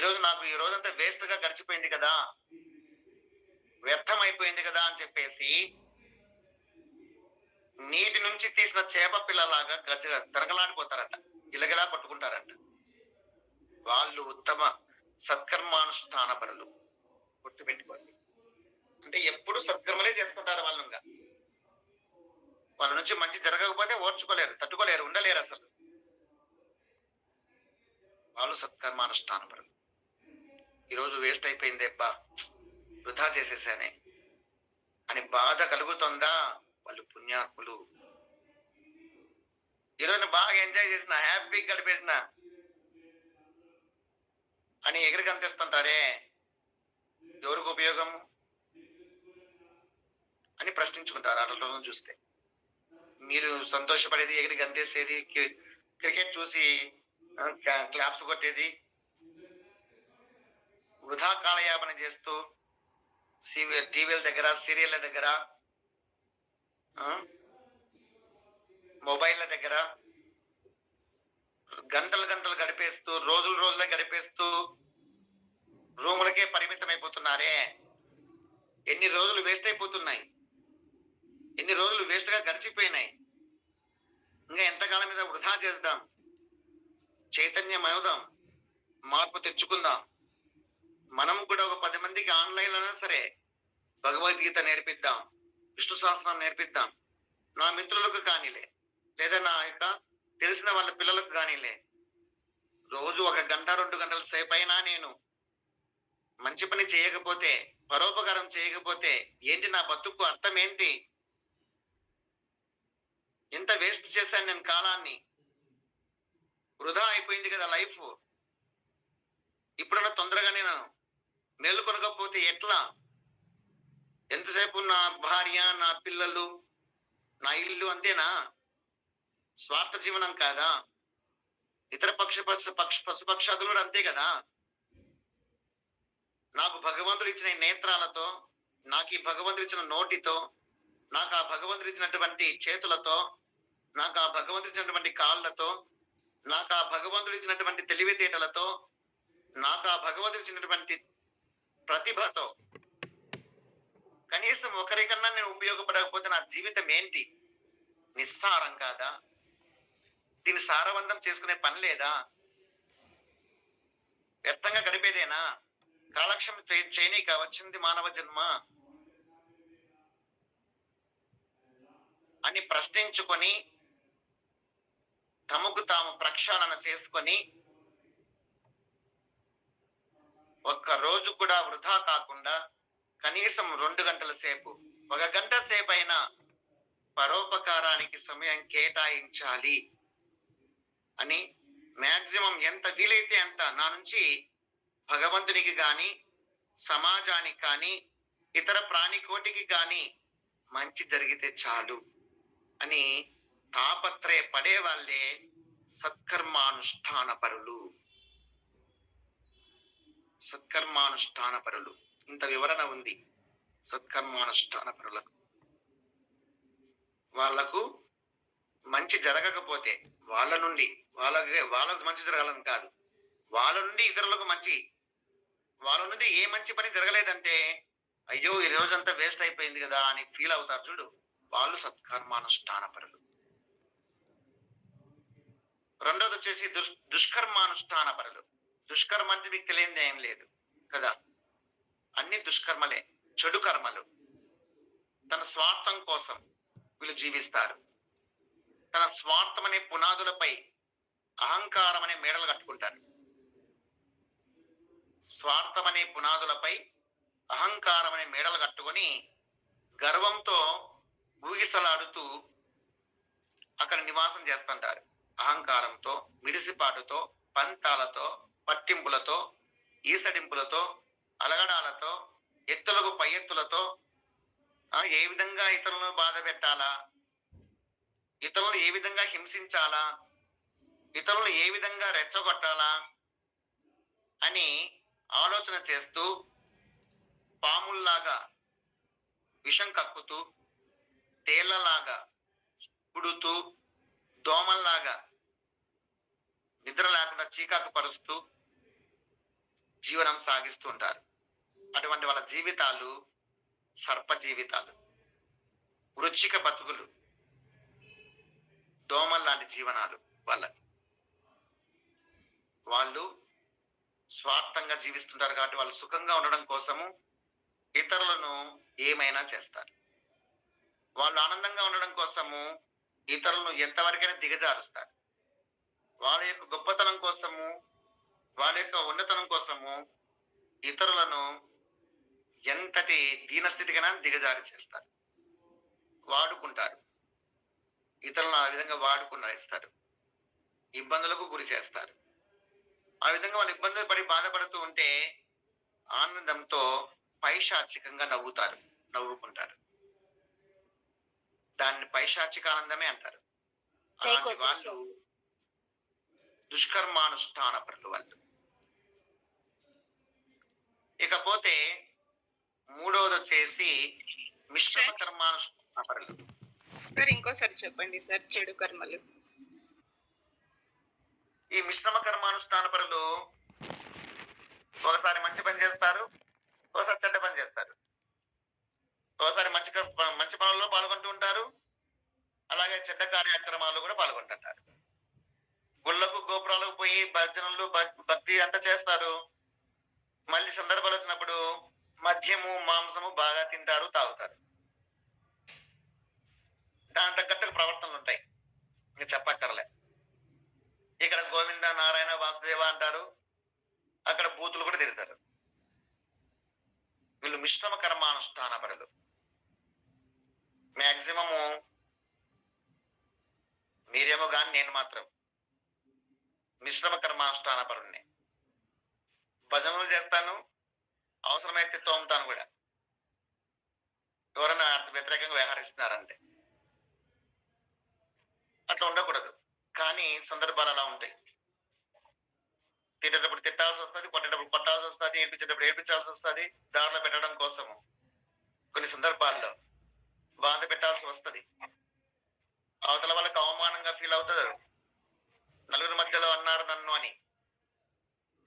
రోజంతా వేస్ట్ గా గడిచిపోయింది కదా, వ్యర్థం అయిపోయింది కదా అని చెప్పేసి నీటి నుంచి తీసిన చేప పిల్లలాగా తరగలాడిపోతారట, గిలగిలా కొట్టుకుంటారట. వాళ్ళు ఉత్తమ సత్కర్మానుష్ఠాన పరులు. గుర్తుపెట్టుకోండి. అంటే ఎప్పుడు సత్కర్మలే చేసుకుంటారు వాళ్ళుగా. వాళ్ళ నుంచి మంచి జరగకపోతే ఓర్చుకోలేరు, తట్టుకోలేరు, ఉండలేరు అసలు. వాళ్ళు సత్కర్మానుష్ఠాన పరులు. ఈరోజు వేస్ట్ అయిపోయింది అబ్బా, వృధా చేసేసానే అని బాధ కలుగుతుందా, వాళ్ళు పుణ్యాత్ములు. ఈరోజు బాగా ఎంజాయ్ చేసిన, హ్యాపీగా గడిపేసిన అని ఎగిరి కనిపిస్తుంటారే, ఎవరికి ఉపయోగం అని ప్రశ్నించుకుంటారు. అట్లా చూస్తే మీరు సంతోషపడేది, ఎగిరి గంతేసేది, క్రికెట్ చూసి క్లాప్స్ కొట్టేది, వృధా కాలయాపన చేస్తూ టీవీల దగ్గర, సీరియళ్ల దగ్గర, మొబైల్ల దగ్గర గంటలు గంటలు గడిపేస్తూ, రోజులే గడిపేస్తూ రూములకే పరిమితం అయిపోతున్నారే. ఎన్ని రోజులు వేస్ట్ అయిపోతున్నాయి, ఎన్ని రోజులు వేస్ట్ గా గడిచిపోయినాయి. ఇంకా ఎంతకాలం మీద వృధా చేద్దాం? చైతన్యం అవుదాం, మార్పు తెచ్చుకుందాం. మనం కూడా ఒక 10 మందికి ఆన్లైన్ అయినా సరే భగవద్గీత నేర్పిద్దాం, విష్ణు సహస్రం నేర్పిద్దాం. నా మిత్రులకు కానీలే, లేదా నా యొక్క తెలిసిన వాళ్ళ పిల్లలకు కానీలే, రోజు 1 గంట 2 గంటల సేపు అయినా నేను మంచి పని చేయకపోతే, పరోపకారం చేయకపోతే ఏంటి నా బతుకు అర్థం ఏంటి? ఎంత వేస్ట్ చేశాను నేను కాలాన్ని, వృధా అయిపోయింది కదా లైఫ్. ఇప్పుడన్నా తొందరగా నేను మేలుకొనకపోతే ఎట్లా? ఎంతసేపు నా భార్య, నా పిల్లలు, నా ఇల్లు అంతేనా? స్వార్థ జీవనం కాదా? ఇతర పశుపక్షాదులు అంతే కదా. నాకు భగవంతుడు ఇచ్చిన నేత్రాలతో, నాకు ఈ భగవంతుడు ఇచ్చిన నోటితో, నాకు ఆ భగవంతుడు ఇచ్చినటువంటి చేతులతో, నాకు ఆ భగవంతుడు ఇచ్చినటువంటి కాళ్ళతో, నాకు ఆ భగవంతుడు ఇచ్చినటువంటి తెలివితేటలతో, నాకు ఆ భగవంతుడు ఇచ్చినటువంటి ప్రతిభతో కనీసం ఒకరికన్నా నేను ఉపయోగపడకపోతే నా జీవితం ఏంటి? నిస్సారం కాదా? దీన్ని సారవంతం చేసుకునే పని లేదా? వ్యర్థంగా గడిపేదేనా? కాలక్షేపం చేయనీక వచ్చింది మానవ జన్మ అని ప్రశ్నించుకొని, తమకు తాము ప్రక్షాళన చేసుకొని, ఒక్క రోజు కూడా వృధా కాకుండా కనీసం 2 గంటల సేపు, 1 గంట సేపు అయినా పరోపకారానికి సమయం కేటాయించాలి అని మాక్సిమం ఎంత వీలైతే అంత నా నుంచి భగవంతునికి కానీ, సమాజానికి కానీ, ఇతర ప్రాణికోటికి కానీ మంచి జరిగితే చాలు అని తాపత్రయపడే వాళ్ళే సత్కర్మానుష్ఠాన పరులు. సత్కర్మానుష్ఠాన పరులు, ఇంత వివరణ ఉంది సత్కర్మానుష్ఠాన పరులకు. వాళ్లకు మంచి జరగకపోతే వాళ్ళకు మంచి జరగాలని కాదు, వాళ్ళ నుండి ఇతరులకు మంచి, వాళ్ళ నుండి ఏ మంచి పని జరగలేదంటే అయ్యో ఈ రోజంతా వేస్ట్ అయిపోయింది కదా అని ఫీల్ అవుతారు చూడు, వాళ్ళు సత్కర్మానుష్ఠాన పరులు. రెండోది వచ్చేసి దుష్కర్మానుష్ఠాన పరులు. దుష్కర్మ అంటే మీకు తెలియదు ఏం లేదు కదా, అన్ని దుష్కర్మలే, చెడు కర్మలు. తన స్వార్థం కోసం వీళ్ళు జీవిస్తారు. తన స్వార్థం అనే పునాదులపై అహంకారం అనే మేడలు కట్టుకుంటారు. స్వార్థం అనే పునాదులపై అహంకారం అనే మేడలు కట్టుకొని గర్వంతో ఊగిసలాడుతూ అక్కడ నివాసం చేస్తుంటారు. అహంకారంతో, మిడిసిపాటుతో, పంతాలతో, పట్టింపులతో, ఈసడింపులతో, అలగడాలతో, ఎత్తులకు పై ఎత్తులతో ఏ విధంగా ఇతరులను బాధ పెట్టాలా, ఇతరులను ఏ విధంగా హింసించాలా, ఇతరులను ఏ విధంగా రెచ్చగొట్టాలా అని ఆలోచన చేస్తూ పాముల్లాగా విషం కక్కుతూ, తేళ్లలాగా కుడుతూ, దోమల్లాగా నిద్ర లేకుండా చీకాకు పరుస్తూ జీవనం సాగిస్తూ ఉంటారు. అటువంటి వాళ్ళ జీవితాలు సర్ప జీవితాలు, వృచ్చిక బతుకులు, దోమల్ లాంటి జీవనాలు వాళ్ళకి. వాళ్ళు స్వార్థంగా జీవిస్తుంటారు కాబట్టి వాళ్ళు సుఖంగా ఉండడం కోసము ఇతరులను ఏమైనా చేస్తారు. వాళ్ళు ఆనందంగా ఉండడం కోసము ఇతరులను ఎంతవరకైనా దిగజారుస్తారు. వాళ్ళ యొక్క గొప్పతనం కోసము, వాళ్ళ యొక్క ఉన్నతనం కోసము ఇతరులను ఎంతటి దీనస్థితికైనా దిగజారి చేస్తారు, వాడుకుంటారు. ఇతరులను ఆ విధంగా వాడుకునేస్తారు, ఇబ్బందులకు గురి చేస్తారు. ఆ విధంగా వాళ్ళు ఇబ్బందులు పడి బాధపడుతూ ఉంటే ఆనందంతో పైశాచికంగా నవ్వుకుంటారు. దాన్ని పైశాచిక ఆనందమే అంటారు. అలాంటి వాళ్ళు దుష్కర్మానుష్ఠాన పరులు వాళ్ళు. ఇకపోతే మూడవది వచ్చేసి మిశ్రమ కర్మానుష్ఠాన పరులు. సార్ ఇంకోసారి చెప్పండి సార్. చెడు కర్మలు. ఈ మిశ్రమ కర్మానుష్ఠాన పరులు ఒకసారి మంచి పని చేస్తారు, ఒకసారి చెడ్డ పని చేస్తారు. ఒకసారి మంచి పనుల్లో పాల్గొంటూ ఉంటారు, అలాగే చెడ్డ కార్యక్రమాల్లో కూడా పాల్గొంటుంటారు. గుళ్ళకు గోపురాలకు పోయి భజనలు భక్తి అంతా చేస్తారు. మళ్ళీ సందర్భాలు వచ్చినప్పుడు మద్యము మాంసము బాగా తింటారు, తాగుతారు. దాని తగ్గట్టుగా ప్రవర్తనలు ఉంటాయి, ఇంకా చెప్పక్కర్లే. ఇక్కడ గోవింద నారాయణ వాసుదేవ అంటారు, అక్కడ బూతులు కూడా తిరుగుతారు. వీళ్ళు మిశ్రమ కర్మానుష్ఠాన పరులు. మ్యాక్సిమము మీరేమో కానీ నేను మాత్రం మిశ్రమ కర్మానుష్ఠాన పరుణ్ణి. భజనలు చేస్తాను, అవసరమైతే తోముతాను కూడా, ఎవరైనా వ్యతిరేకంగా వ్యవహరిస్తున్నారంటే. అట్లా ఉండకూడదు, కానీ సందర్భాలు అలా ఉంటాయి. తిట్టేటప్పుడు తిట్టాల్సి వస్తుంది, కొట్టేటప్పుడు కొట్టాల్సి వస్తుంది, ఏడ్పించేటప్పుడు ఏడ్పించాల్సి వస్తుంది. దారిలో పెట్టడం కోసము కొన్ని సందర్భాల్లో బాధ పెట్టాల్సి వస్తుంది. అవతల వాళ్ళకి అవమానంగా ఫీల్ అవుతారు. నలుగురి మధ్యలో అన్నారు నన్ను అని,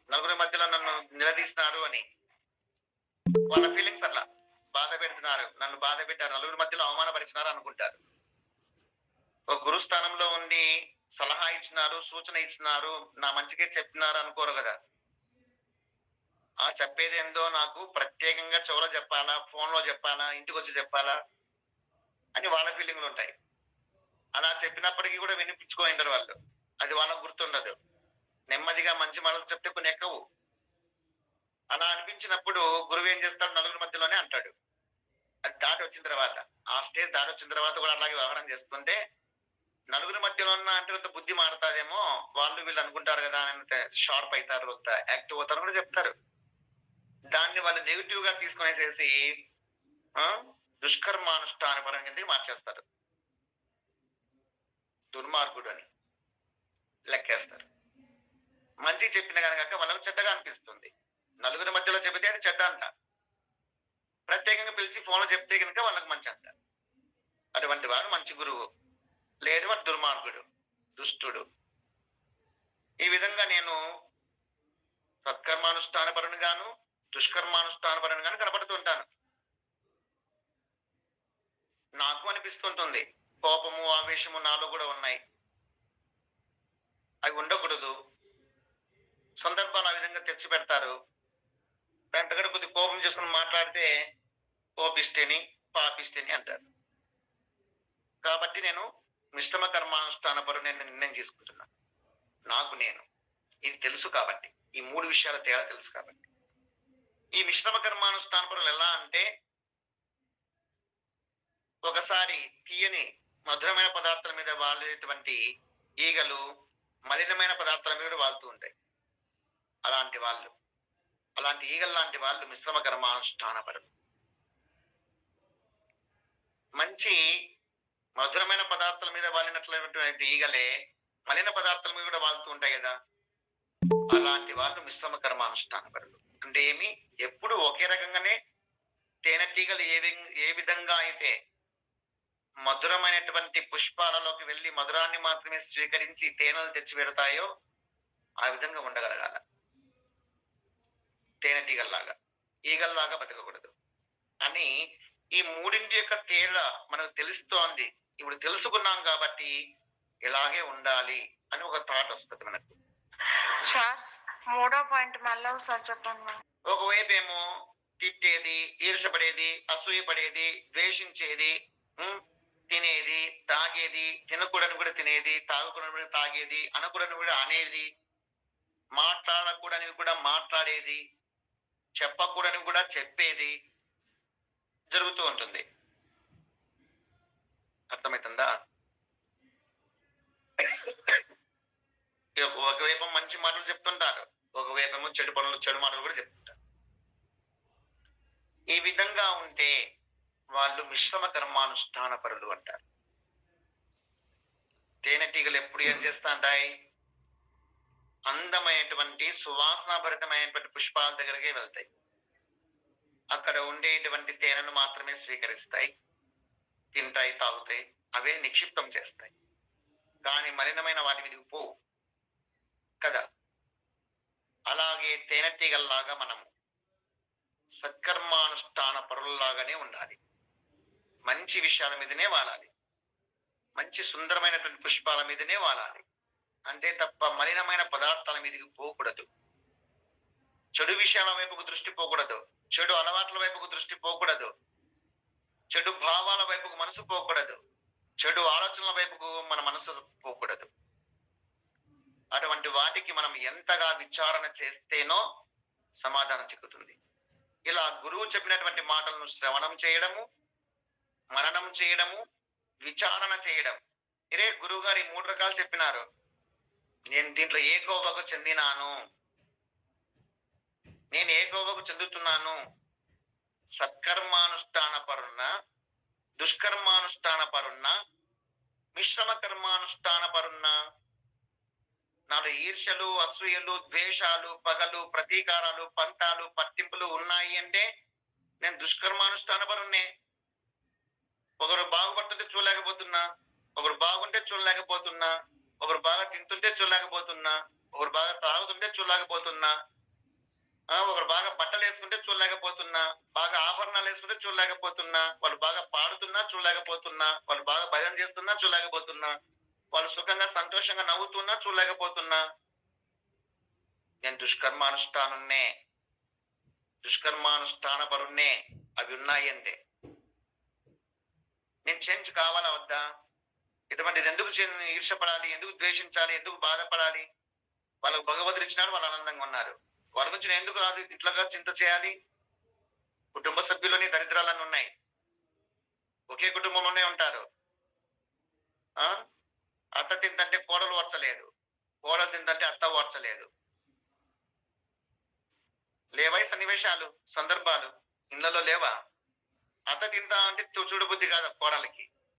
నలుగురి మధ్యలో నన్ను నిలదీసినారు అని వాళ్ళ ఫీలింగ్స్ అట్లా. బాధ పెడుతున్నారు, నన్ను బాధ పెట్టారు, నలుగురి మధ్యలో అవమానపరిచినారు అనుకుంటారు. ఒక గురుస్థానంలో ఉండి సలహా ఇచ్చినారు, సూచన ఇచ్చినారు, నా మంచిగా చెప్పినారు అనుకోరు కదా. ఆ చెప్పేది ఏందో నాకు ప్రత్యేకంగా చెవులో చెప్పాలా, ఫోన్లో చెప్పాలా, ఇంటికి వచ్చి చెప్పాలా అని వాళ్ళ ఫీలింగ్లు ఉంటాయి. అలా చెప్పినప్పటికీ కూడా వినిపించుకోంటారు వాళ్ళు, అది వాళ్ళకు గుర్తుండదు. నెమ్మదిగా మంచి మాటలు చెప్తే కొన్ని ఎక్కవు. అలా అనిపించినప్పుడు గురువు ఏం చేస్తాడు, నలుగురి మధ్యలోనే అంటాడు. అది దాటి వచ్చిన తర్వాత, ఆ స్టేజ్ దాటి వచ్చిన తర్వాత కూడా అలాగే వ్యవహారం చేస్తుంటే నలుగురి మధ్యలో ఉన్న అంటే బుద్ధి మారుతాదేమో, వాళ్ళు వీళ్ళు అనుకుంటారు కదా అని షార్ప్ అవుతారు, యాక్టివ్ అవుతారు కూడా చెప్తారు. దాన్ని వాళ్ళు నెగిటివ్ గా తీసుకునేసేసి దుష్కర్మానుష్ఠాన పరం కిందకి మార్చేస్తారు. దుర్మార్గుడు అని లెక్కేస్తారు. మంచి చెప్పిన కనుక వాళ్ళకు చెడ్డగా అనిపిస్తుంది. నలుగురి మధ్యలో చెబితే అది చెడ్డ అంట, ప్రత్యేకంగా పిలిచి ఫోన్లో చెప్తే కనుక వాళ్ళకు మంచి అంట. అటువంటి వాడు మంచి గురువు, లేదు వాడు దుర్మార్గుడు, దుష్టుడు. ఈ విధంగా నేను సత్కర్మానుష్ఠాన పరుని గాను దుష్కర్మానుష్ఠాన పరుని గాను కనపడుతుంటాను. నాకు అనిపిస్తుంటుంది, కోపము ఆవేశము నాలో కూడా ఉన్నాయి, అవి ఉండకూడదు. సందర్భాలు ఆ విధంగా తెచ్చి పెడతారు. వెంటనే కొద్ది కోపం చేసుకుని మాట్లాడితే కోపిస్తేని పాపిష్టిని అంటారు. కాబట్టి నేను మిశ్రమ కర్మానుష్ఠాన పరుడు నేను నిర్ణయం చేసుకుంటున్నాను. నాకు నేను ఇది తెలుసు కాబట్టి, ఈ 3 విషయాల తేడా తెలుసు కాబట్టి. ఈ మిశ్రమ కర్మానుష్ఠాన పరులు ఎలా అంటే, ఒకసారి తీయని మధురమైన పదార్థాల మీద వాలేటువంటి ఈగలు మలినమైన పదార్థాల మీద వాలుతూ ఉంటాయి. అలాంటి ఈగలు లాంటి వాళ్ళు మిశ్రమ కర్మానుష్ఠాన పరులు. మంచి మధురమైన పదార్థాల మీద వాలినట్లయినటువంటి ఈగలే మలిన పదార్థాల మీద కూడా వాలుతూ ఉంటాయి కదా, అలాంటి వాళ్ళు మిశ్రమ కర్మానుష్ఠాన పరులు. అంటే ఏమి, ఎప్పుడు ఒకే రకంగానే తేనెటీగలు ఏ విధంగా అయితే మధురమైనటువంటి పుష్పాలలోకి వెళ్లి మధురాన్ని మాత్రమే స్వీకరించి తేనెలు తెచ్చి పెడతాయో ఆ విధంగా ఉండగలగాల. తేనెటీగల్లాగా, ఈగల్లాగా బతకకూడదు అని ఈ 3 యొక్క తేడా మనకు తెలుస్తోంది. ఇప్పుడు తెలుసుకున్నాం కాబట్టి ఇలాగే ఉండాలి అని ఒక థాట్ వస్తుంది మనకు. సార్ 3వ పాయింట్ మళ్ళీ ఒకసారి చెప్పండి. ఒకవైపు ఏమో తిట్టేది, ఈర్షపడేది, అసూయపడేది, ద్వేషించేది, తినేది, తాగేది, తినకూడని కూడా తినేది, తాగకూడని కూడా తాగేది, అనకూడని కూడా అనేది, మాట్లాడకూడని కూడా మాట్లాడేది, చెప్పకూడని కూడా చెప్పేది జరుగుతూ ఉంటుంది. అర్థమవుతుందా? ఒకవైపు మంచి మాటలు చెప్తుంటారు, ఒకవైపు చెడు మాటలు కూడా చెప్తుంటారు. ఈ విధంగా ఉంటే వాళ్ళు మిశ్రమ కర్మానుష్ఠాన పరులు అంటారు. తేనెటీగలు ఎప్పుడు ఏం చేస్తాంటాయి? అందమైనటువంటి సువాసనాభరితమైనటువంటి పుష్పాల దగ్గరకే వెళ్తాయి. అక్కడ ఉండేటువంటి తేనెను మాత్రమే స్వీకరిస్తాయి, తింటాయి, తాగుతాయి, అవే నిక్షిప్తం చేస్తాయి. కానీ మలినమైన వాటి మీదకి పోవు కదా. అలాగే తేనెటీగల్లాగా మనము సత్కర్మానుష్ఠాన పరుల్లాగానే ఉండాలి. మంచి విషయాల మీదనే వాలాలి, మంచి సుందరమైనటువంటి పుష్పాల మీదనే వాలాలి. అంతే తప్ప మలినమైన పదార్థాల మీదకి పోకూడదు. చెడు విషయాల వైపుకు దృష్టి పోకూడదు, చెడు అలవాట్ల వైపుకు దృష్టి పోకూడదు, చెడు భావాల వైపుకు మనసు పోకూడదు, చెడు ఆలోచనల వైపుకు మన మనసు పోకూడదు. అటువంటి వాటికి మనం ఎంతగా విచారణ చేస్తేనో సమాధానం చిక్కుతుంది. ఇలా గురువు చెప్పినటువంటి మాటలను శ్రవణం చేయడము, మననం చేయడము, విచారణ చేయడం. ఇరే గురువు గారు 3 రకాలు చెప్పినారు, నేను దీంట్లో ఏ కోవకు చెందినాను, నేను ఏ కోవకు చెందుతున్నాను, సత్కర్మానుష్ఠాన పరున్న, దుష్కర్మానుష్ఠాన పరున్న, మిశ్రమ కర్మానుష్ఠాన పరున్న, నాలో ఈర్ష్యలు, అసూయలు, ద్వేషాలు, పగలు, ప్రతీకారాలు, పంతాలు, పట్టింపులు ఉన్నాయి అంటే నేను దుష్కర్మానుష్ఠాన పరున్నే. ఒకరు బాగుపడుతుంటే చూడలేకపోతున్నా, ఒకరు బాగుంటే చూడలేకపోతున్నా, ఒకరు బాగా తింటుంటే చూడలేకపోతున్నా, ఒకరు బాగా తాగుతుంటే చూడలేకపోతున్నా, ఒకరు బాగా బట్టలు వేసుకుంటే చూడలేకపోతున్నా, బాగా ఆభరణాలు వేసుకుంటే చూడలేకపోతున్నా, వాళ్ళు బాగా పాడుతున్నా చూడలేకపోతున్నా, వాళ్ళు బాగా భజన చేస్తున్నా చూడలేకపోతున్నా, వాళ్ళు సుఖంగా సంతోషంగా నవ్వుతున్నా చూడలేకపోతున్నా. నేను దుష్కర్మానుష్ఠానున్నే, దుష్కర్మానుష్ఠాన పరున్నే. అవి ఉన్నాయి అంటే నేను చేంజ్ కావాలా వద్దా? ఇటువంటిది ఎందుకు ఈర్షపడాలి, ఎందుకు ద్వేషించాలి, ఎందుకు బాధపడాలి? వాళ్ళకు భగవంతుడు ఇచ్చినాడు, వాళ్ళు ఆనందంగా ఉన్నారు. వాళ్ళ గురించి నేను ఎందుకు రాదు ఇట్లాగా చింత చేయాలి? కుటుంబ సభ్యులని దరిద్రాలన్నీ ఉన్నాయి, ఒకే కుటుంబంలోనే ఉంటారు. అత్త తిందంటే కోడలు ఓర్చలేదు, కోడలు తిందంటే అత్త ఓర్చలేదు. లేవై సన్నివేశాలు, సందర్భాలు ఇళ్లలో లేవా? అత్త తింటా అంటే చూడబుద్ధి కాదు కోడలికి,